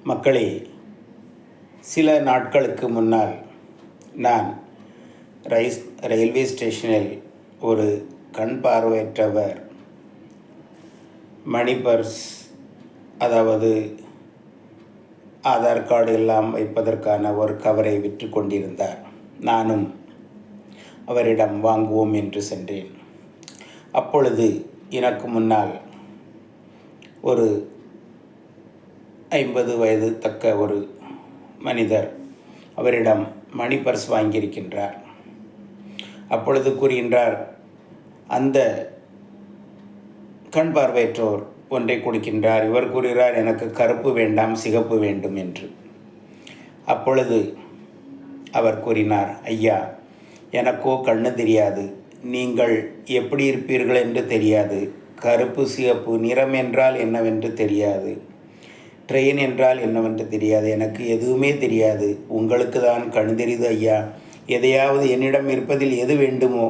மக்களே, சில நாட்களுக்கு முன்னால் நான் ரயில்வே ஸ்டேஷனில் ஒரு கண் பார்வையற்றவர் மணி பர்ஸ், அதாவது ஆதார் கார்டு எல்லாம் வைப்பதற்கான ஒரு கவரை விற்று கொண்டிருந்தார். நானும் அவரிடம் வாங்குவோம் என்று சென்றேன். அப்பொழுது எனக்கு முன்னால் ஒரு 50 வயது தக்க ஒரு மனிதர் அவரிடம் மணி பர்ஸ் வாங்கியிருக்கின்றார். அப்பொழுது கூறுகின்றார், அந்த கண் பார்வையற்றோர் ஒன்றை கொடுக்கின்றார். இவர் கூறுகிறார், எனக்கு கருப்பு வேண்டாம், சிகப்பு வேண்டும் என்று. அப்பொழுது அவர் கூறினார், ஐயா, எனக்கோ கண்ணு தெரியாது, நீங்கள் எப்படி இருப்பீர்கள் என்று தெரியாது, கருப்பு சிகப்பு நிறம் என்றால் என்னவென்று தெரியாது, ட்ரெயின் என்றால் என்னவென்று தெரியாது, எனக்கு எதுவுமே தெரியாது, உங்களுக்கு தான் கண் தெரியுது ஐயா, எதையாவது என்னிடம் இருப்பதில் எது வேண்டுமோ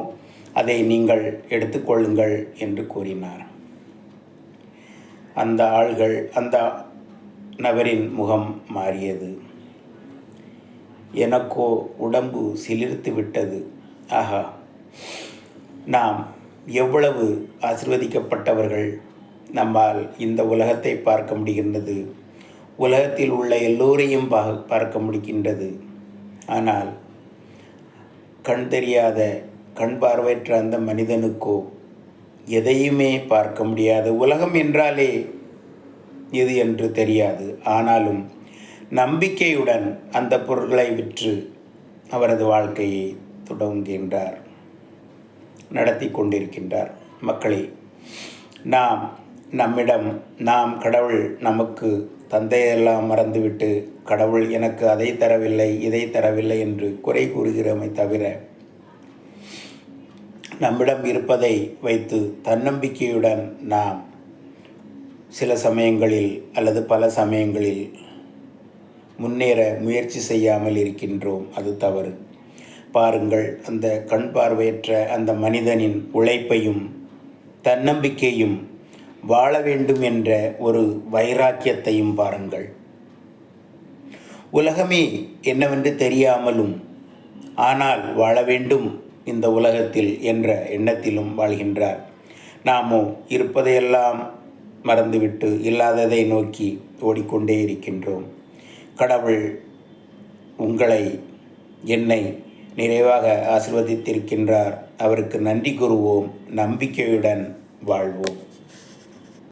அதை நீங்கள் எடுத்துக்கொள்ளுங்கள் என்று கூறினார். அந்த நபரின் முகம் மாறியது. எனக்கோ உடம்பு சிலிர்த்து விட்டது. ஆஹா, நாம் எவ்வளவு ஆசீர்வதிக்கப்பட்டவர்கள்! நம்மால் இந்த உலகத்தை பார்க்க முடிகின்றது, உலகத்தில் உள்ள எல்லோரையும் பார்க்க முடிகின்றது. ஆனால் கண் தெரியாத, கண் பார்வையற்ற அந்த மனிதனுக்கோ எதையுமே பார்க்க முடியாது. உலகம் என்றாலே எது என்று தெரியாது. ஆனாலும் நம்பிக்கையுடன் அந்த பொருட்களை விற்று அவரது வாழ்க்கையை தொடங்குகின்றார், நடத்தி கொண்டிருக்கின்றார். மக்களே, நாம் கடவுள் நமக்கு தந்தையெல்லாம் மறந்துவிட்டு, கடவுள் எனக்கு அதை தரவில்லை, இதை தரவில்லை என்று குறை கூறுகிறோமே தவிர, நம்மிடம் இருப்பதை வைத்து தன்னம்பிக்கையுடன் நாம் சில சமயங்களில் அல்லது பல சமயங்களில் முன்னேற முயற்சி செய்யாமல் இருக்கின்றோம். அது தவறு. பாருங்கள், அந்த கண் பார்வையற்ற அந்த மனிதனின் உழைப்பையும் தன்னம்பிக்கையும் வாழ வேண்டும் என்ற ஒரு வைராக்கியத்தையும் பாருங்கள். உலகமே என்னவென்று தெரியாமலும் ஆனால் வாழ வேண்டும் இந்த உலகத்தில் என்ற எண்ணத்திலும் வாழ்கின்றார். நாமோ இருப்பதையெல்லாம் மறந்துவிட்டு இல்லாததை நோக்கி ஓடிக்கொண்டே இருக்கின்றோம். கடவுள் உங்களை, என்னை நிறைவாக ஆசீர்வதித்திருக்கின்றார். அவருக்கு நன்றி கூறுவோம், நம்பிக்கையுடன் வாழ்வோம்.